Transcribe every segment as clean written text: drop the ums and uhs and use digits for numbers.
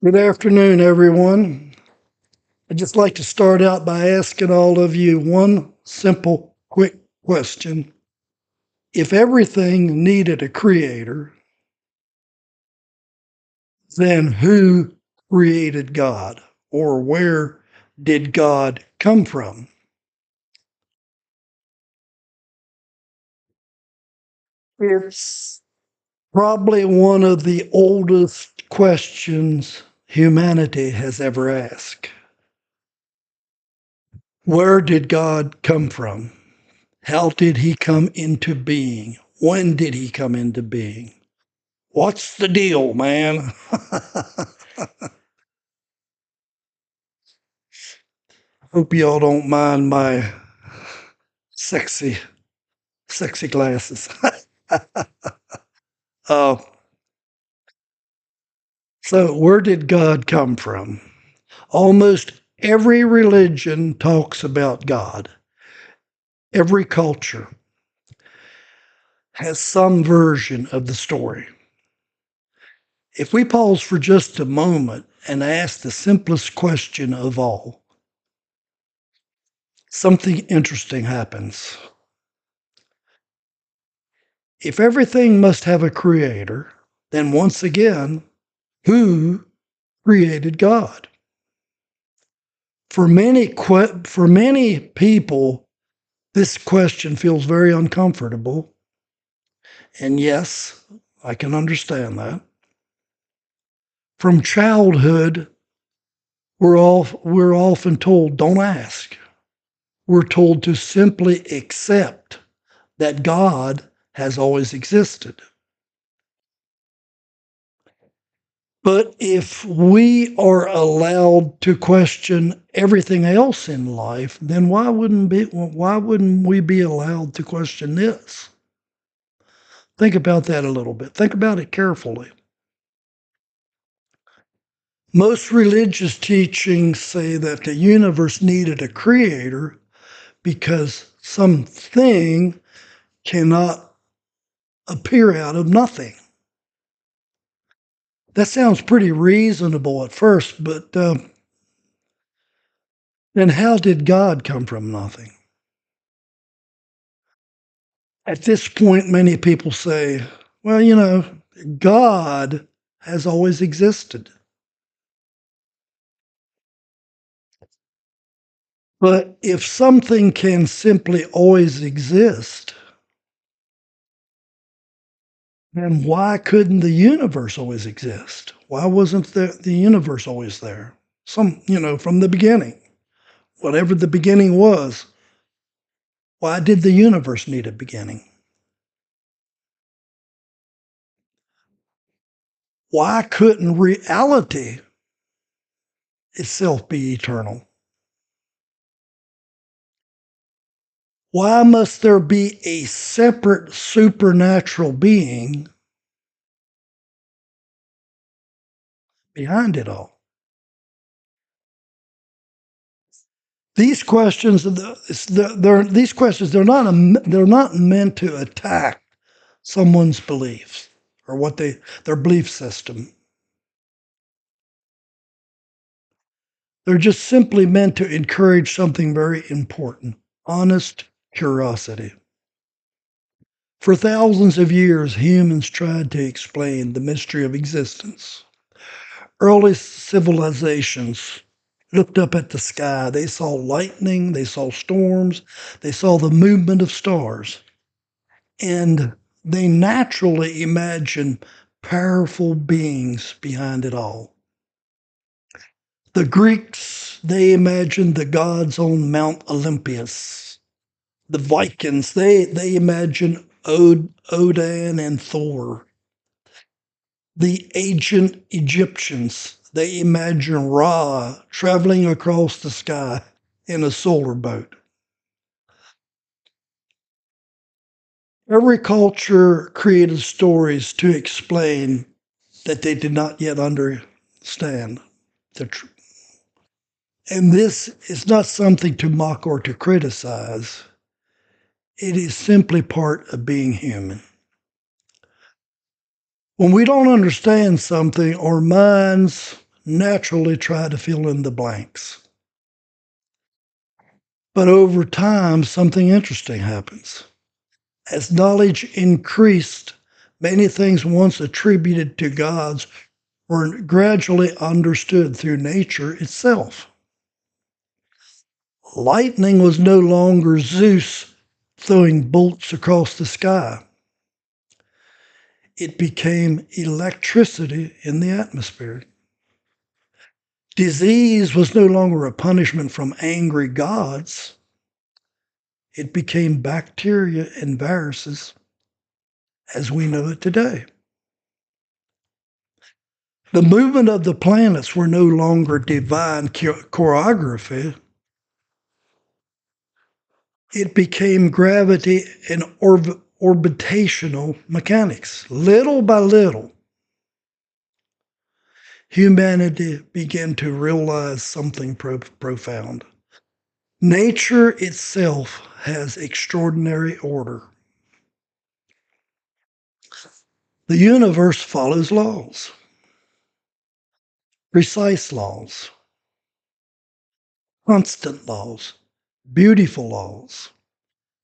Good afternoon, everyone. I'd just like to start out by asking all of you one simple, quick question. If everything needed a creator, then who created God? Or where did God come from? It's probably one of the oldest questions humanity has ever asked. Where did God come from? How did he come into being? When did he come into being? What's the deal, man? Hope y'all don't mind my sexy, sexy glasses. uh, so, where did God come from? Almost every religion talks about God. Every culture has some version of the story. If we pause for just a moment and ask the simplest question of all, something interesting happens. If everything must have a creator, then once again, who created God? For many people, this question feels very uncomfortable. And yes, I can understand that. From childhood, we're often told, don't ask. We're told to simply accept that God has always existed. But if we are allowed to question everything else in life, then why wouldn't we be allowed to question this? Think about that a little bit. Think about it carefully. Most religious teachings say that the universe needed a creator because something cannot appear out of nothing. That sounds pretty reasonable at first, but then how did God come from nothing? At this point, many people say, well, God has always existed. But if something can simply always exist, then why couldn't the universe always exist? Why wasn't the universe always there? From the beginning, whatever the beginning was, why did the universe need a beginning? Why couldn't reality itself be eternal? Why must there be a separate supernatural being behind it all? These questions, they're not meant to attack someone's beliefs or their belief system. They're just simply meant to encourage something very important: honest curiosity. For thousands of years, humans tried to explain the mystery of existence. Early civilizations looked up at the sky. They saw lightning, they saw storms, they saw the movement of stars, and they naturally imagined powerful beings behind it all. The Greeks, they imagined the gods on Mount Olympus. The Vikings, they imagined Odin and Thor. The ancient Egyptians, they imagined Ra traveling across the sky in a solar boat. Every culture created stories to explain that they did not yet understand the truth. And this is not something to mock or to criticize. It is simply part of being human. When we don't understand something, our minds naturally try to fill in the blanks. But over time, something interesting happens. As knowledge increased, many things once attributed to gods were gradually understood through nature itself. Lightning was no longer Zeus throwing bolts across the sky. It became electricity in the atmosphere. Disease was no longer a punishment from angry gods. It became bacteria and viruses as we know it today. The movement of the planets were no longer divine choreography. It became gravity and orbitational mechanics. Little by little, humanity began to realize something profound. Nature itself has extraordinary order. The universe follows laws, precise laws, constant laws, beautiful laws.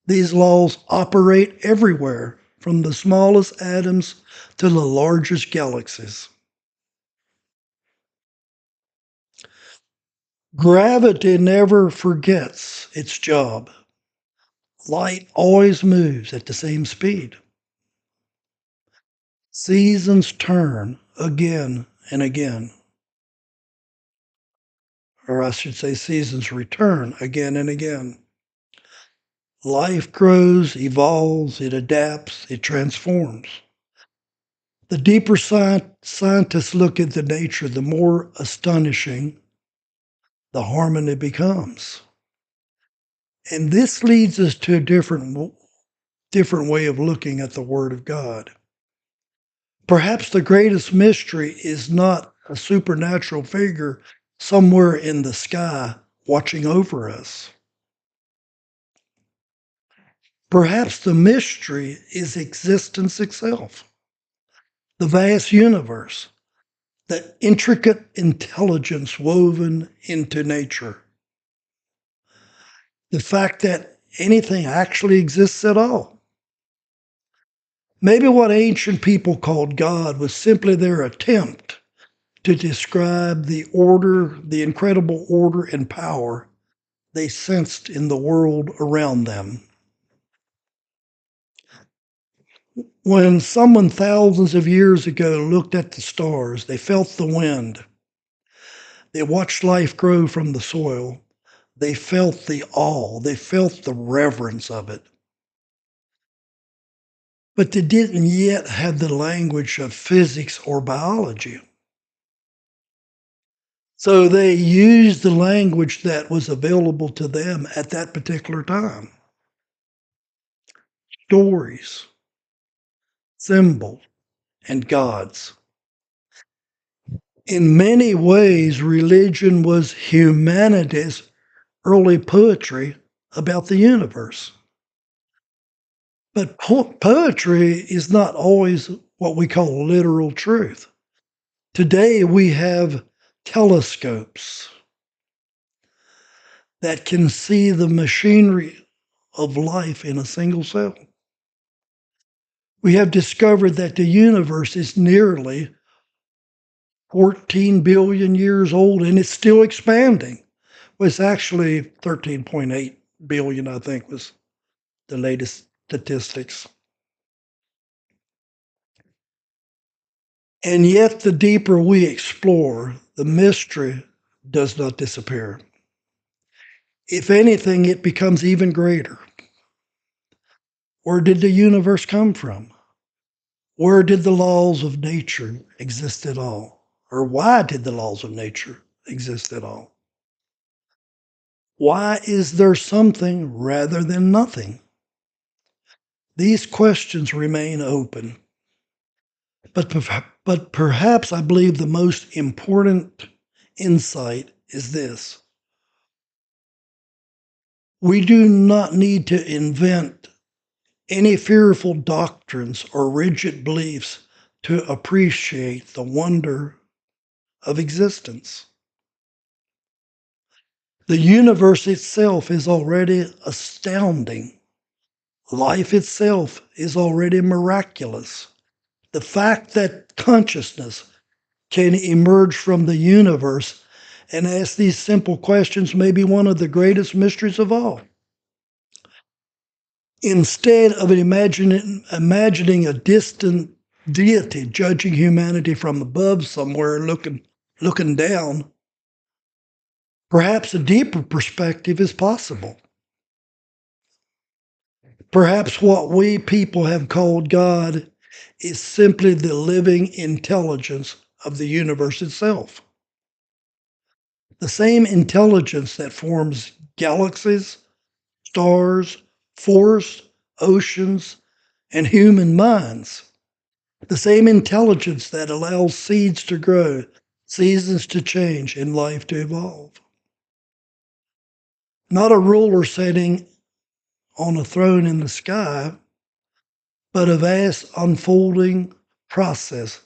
These laws operate everywhere, from the smallest atoms to the largest galaxies. Gravity never forgets its job. Light always moves at the same speed. Seasons turn again and again. Or I should say, seasons return again and again. Life grows, evolves, it adapts, it transforms. The deeper scientists look into nature, the more astonishing the harmony becomes. And this leads us to a different way of looking at the Word of God. Perhaps the greatest mystery is not a supernatural figure somewhere in the sky watching over us. Perhaps the mystery is existence itself, the vast universe, the intricate intelligence woven into nature, the fact that anything actually exists at all. Maybe what ancient people called God was simply their attempt to describe the order, the incredible order and power they sensed in the world around them. When someone thousands of years ago looked at the stars, they felt the wind. They watched life grow from the soil. They felt the awe. They felt the reverence of it. But they didn't yet have the language of physics or biology. So they used the language that was available to them at that particular time. Stories, symbols, and gods. In many ways, religion was humanity's early poetry about the universe. But poetry is not always what we call literal truth. Today, we have telescopes that can see the machinery of life in a single cell. We have discovered that the universe is nearly 14 billion years old and it's still expanding. Well, it's actually 13.8 billion, I think, was the latest statistics. And yet, the deeper we explore, the mystery does not disappear. If anything, it becomes even greater. Where did the universe come from? Where did the laws of nature exist at all? Or why did the laws of nature exist at all? Why is there something rather than nothing? These questions remain open. But perhaps I believe the most important insight is this. We do not need to invent any fearful doctrines or rigid beliefs to appreciate the wonder of existence. The universe itself is already astounding. Life itself is already miraculous. The fact that consciousness can emerge from the universe and ask these simple questions may be one of the greatest mysteries of all. Instead of imagining a distant deity judging humanity from above somewhere looking down, perhaps a deeper perspective is possible. Perhaps what we people have called God is simply the living intelligence of the universe itself. The same intelligence that forms galaxies, stars, forests, oceans, and human minds. The same intelligence that allows seeds to grow, seasons to change, and life to evolve. Not a ruler sitting on a throne in the sky, but a vast unfolding process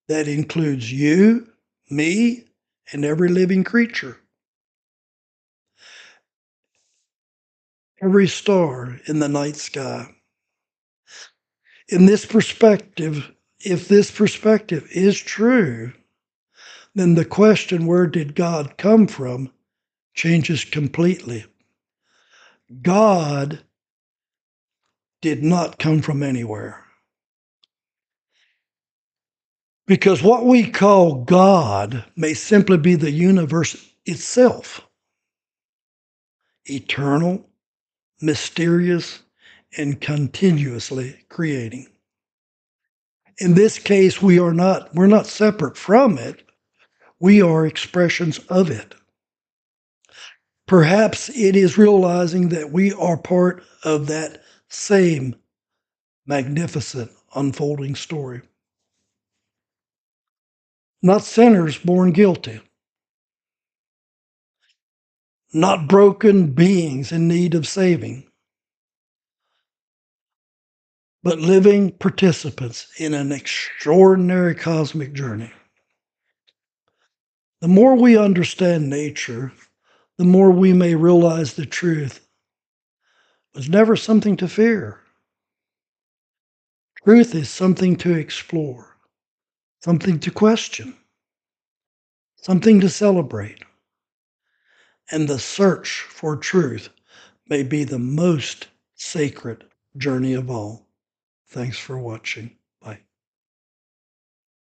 that includes you, me, and every living creature. Every star in the night sky. In this perspective, if this perspective is true, then the question, where did God come from, changes completely. God did not come from anywhere. Because what we call God may simply be the universe itself, eternal, mysterious, and continuously creating. In this case, we're not separate from it. We are expressions of it. Perhaps it is realizing that we are part of that same magnificent unfolding story. Not sinners born guilty, not broken beings in need of saving, but living participants in an extraordinary cosmic journey. The more we understand nature, the more we may realize the truth was never something to fear. Truth is something to explore, something to question, something to celebrate. And the search for truth may be the most sacred journey of all. Thanks for watching.